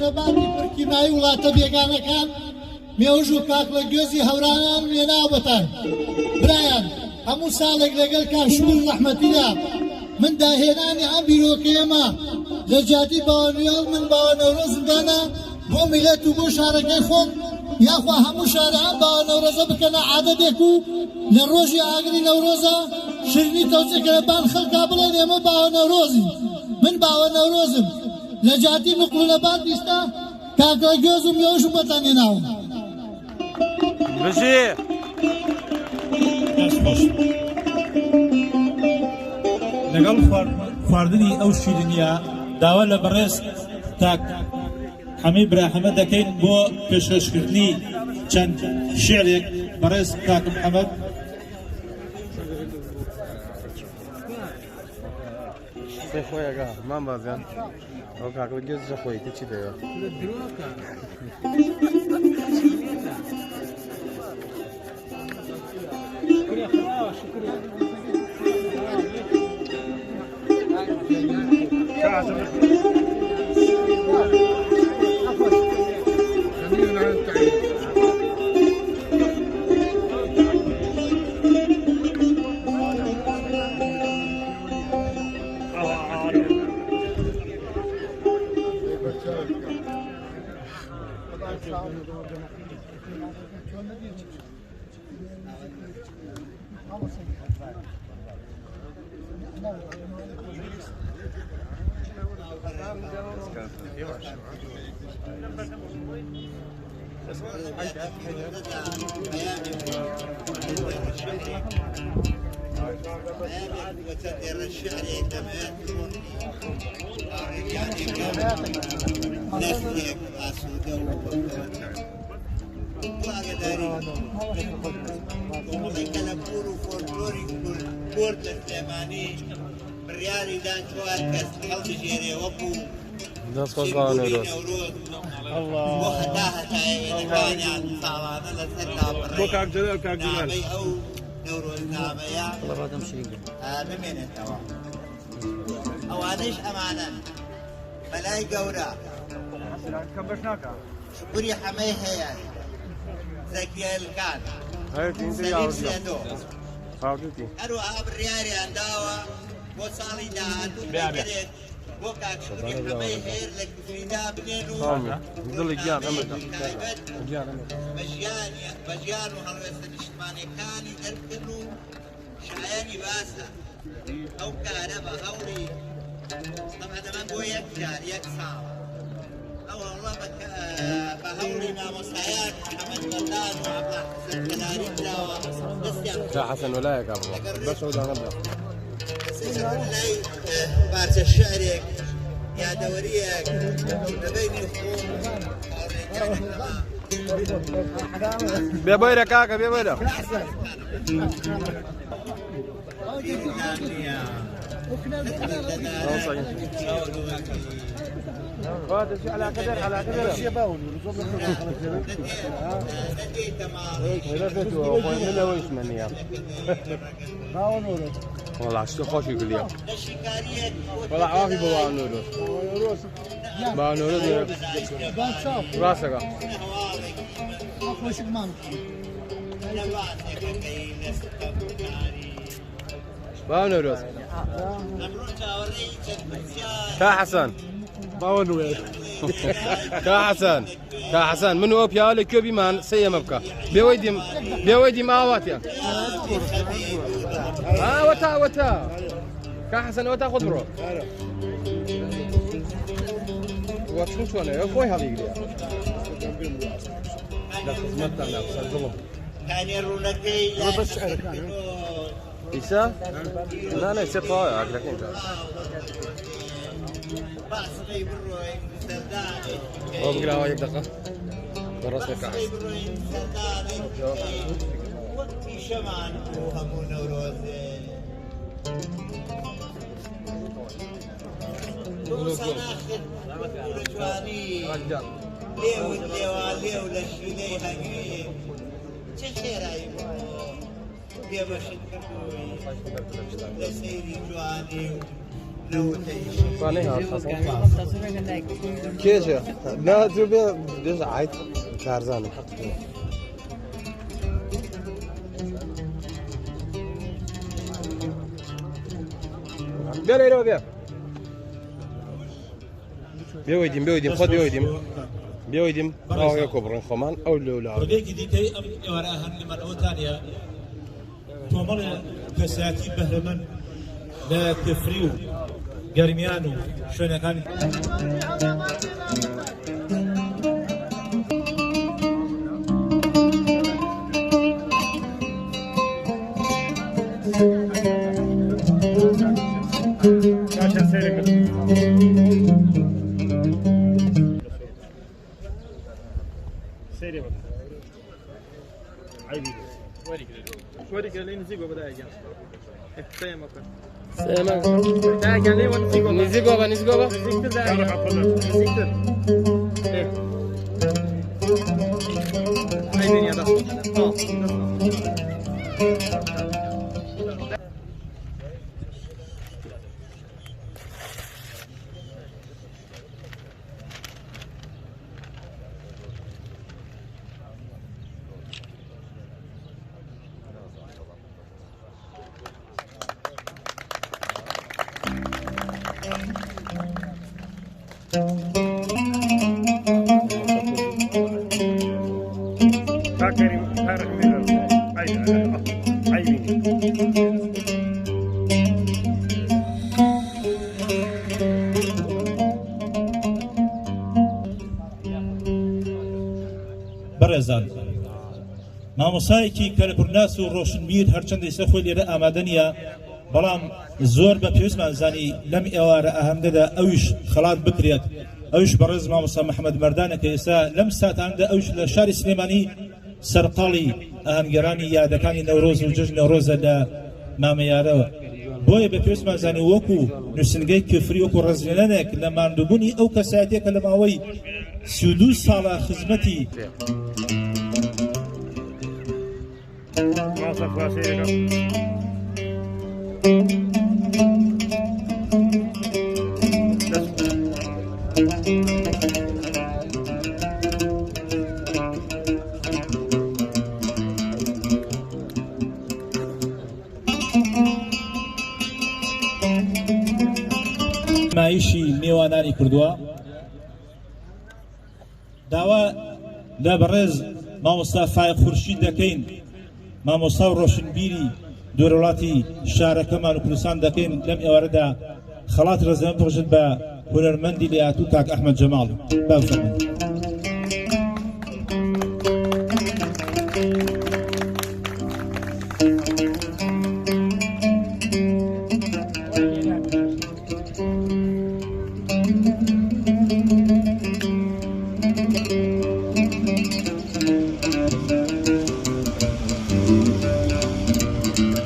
نەباتی پڕکینایی وڵاتە بێگانەکان مێوژ و کاک لە گوێزی هەورانان لێناوەتان برایان هەموو ساڵێک لەگەڵ کاشمیر ڕەحمەتیدا من داهێنانی ئەم بیرۆکەیەمە لە جاتی باوەنوێڵ من باوە نەورۆزمدانە بۆ میلەت و بۆ شارەکەی خۆم یاخوا هەموو شارەکان باوە نەورۆزە بکەنە عادەتێک و لە ڕۆژی ئاگری نەورۆزە شیرنی تەوچێکەکەبان خەڵکا بڵێن ئێمە باوە نەورۆزین من باوە نەورۆزم لە جاتی نقلونەبات بیستە کاکە گوێز و مێوژم بەتان هێناوم بژێ لەگەڵ خواردنی ئەو شیرینیە داوا لە بەڕێز تاک حەمید براحەمە دەکەین بۆ پێشکەشکردنی چەند شعرێک بەڕێز تاک محەممەد خۆیەگە مان بازیان ئەو کاکە گێزە خۆی چی دەوە دەست خۆش باوە نەورۆز بۆ کاک جەلال کاک جەلال بمێنێتەوە ئەوانەش ئەمانە بەلای گەورە شکوری حەمەی هەیە زەکیێلکان هەروەها بڕیاریان داوە بۆ ساڵی داهاتوو دەکرێت بۆ کاک شکوری حەمەی هەیە لە کوێدا بنێن و بەژیان و هەڵوێستە نیشتمانیەکانی دەرکردن و شایانی باسە ئەو کارە بە هەوڵی دەمە بۆ یەک جار یەک ساڵ ئەو هەوڵە بە هەوڵی مامۆستایان محەممەد بەردان و عەبدوڵڵاه حەسەن کەناری دراوە دەستیان حەسەن وەلایە کاک بەشەو داغەدا لای پارچە شعرێک یادەوەریەک لەبەینی خۆم بێ بۆیرە کاکە بێ بۆیرە على قدر على قدر والله عشتو خوش يقول لي والله عافي بوانوروس بوانوروس راسك بوانوروس تا حسن باونويل كا حسن من هو بيالي كوبي مان سيما بكا بيويدي ماواتيا وتا كا حسن وتا خذ برو وشو شو انا خوي هذه يقول لا خدمت انا بس كان يرونكي بس شعرك إيسا؟ لا لا يصير طايع لكن انت هو بقرا هواي دقة براسك كاس شمان وهمون وروز ليو للشيلي هني تشيراي يا باشا لسيري جواني فاني ها كيجا لا زوبي دز عيد دارزان بيرو بير بيويديم خد بيويديم او يكبر خمان او لولا رديك ديتي ام وراها لمن اوتانيا تومل كساتي بهرمن لا كفريو جرميانو شنو كان عشان سيرك سيرك عيبي وريك اللي نزيقو بدا يجي سيما نزيقو عيبين يا برزان مامۆسایەکی کە لە پورناس و ڕۆشنبیر هەرچەندە ئێستا خۆی لێرە ئامادە نییە بەڵام زۆر بە پێویستمان زانی لەم ئێوارە ئەهەمدەدا ئەویش خەڵات بکرێت ئەویش بەڕێز مامۆستا محەممەد مەردانە کە ئێستا لەم ساتاندا ئەوش لە شاری سلێمانی سەرقاڵی ئاهەنگەرانی یادەکانی نەورۆز و جژن نەورۆزە لە مامەیارەوە بۆیە بە پێویستمان زانی وەکو نووسنگەی کفری وەکو ڕزلێنەنێک لە ماندووبوونی ئەو کەسایەتێکە لە ماوەی 32 ساڵە خزمەتی مایشی میوانانی کردووە داوا لە بەڕێز مامۆستا فایق خورشید دەکەین مامۆستا و ڕۆشنبیری دوورەوڵاتی شارەکەمان و کوردستان دەکەین لەم ئێوارەدا خەڵات ڕێزەمەند بڕژن بە هونەرمەندی لێهاتوو کاک ئەحمەد جەماڵ بافەرمێن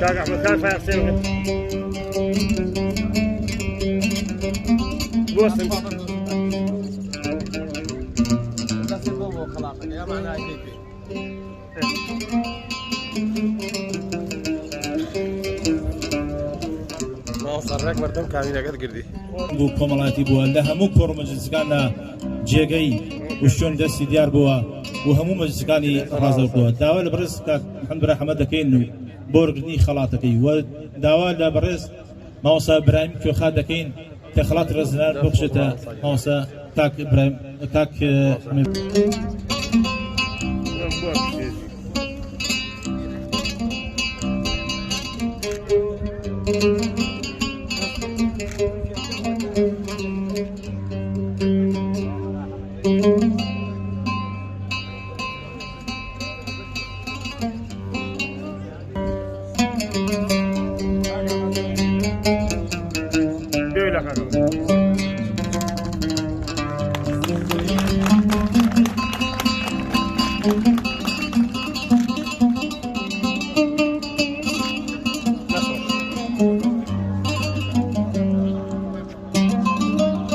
كاك احمد كان فايق سير بوسم صرك مردم كامل اگر گردی بو کۆمەڵاتی بووە لە هەموو کۆڕ مەجلیسەکانە جێگەی وشتۆن دەستی دیار بووە و هەموو مەجلیسەکانی ڕازەو بووە داوا لە بەڕێز کاک محەممەد ڕەحمەت دەکەین و بۆرگرتنی خەڵاتەکەی و داوا لە بەڕێز مامۆستا برایم کوێخا دەکەین کە خەڵات ڕێزلێنان بخشێتە مامۆستا کاک برایم کاک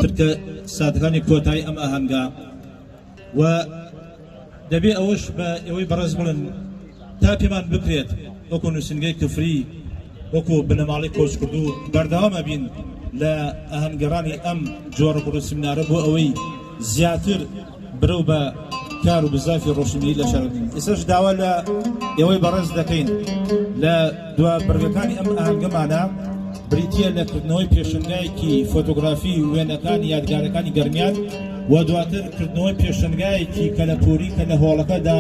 ترکە سادەکانی کۆتایی ئەم ئاهەنگا و دەبێ ئەوەش بە ئێوەی بەڕێز بڵن تا پێمان بکرێت وەکو نووسنگەی کفری وەکو بنەماڵی کۆچکردو بەردەوامە بین لە ئاهەنگەڕانی ئەم جۆرە بڕوسیمنارە بۆ ئەوەی زیاتر برەو بە کار و بزافی ڕۆشنبیری لە شارەکەین. ئێستاش داوا لە ئێوەی بەڕێز دەکەین لە دوا بەرگەکانی ئەم ئاهەنگەمانە بریتە لە کردنەوەی پێشنگایەکی فۆتۆگرافی وێنەکانی یادگارەکانی گەرمیان و دواتر کردنەوەی پێشنگایەکی کەلەپۆری کە لە هۆڵەکەدا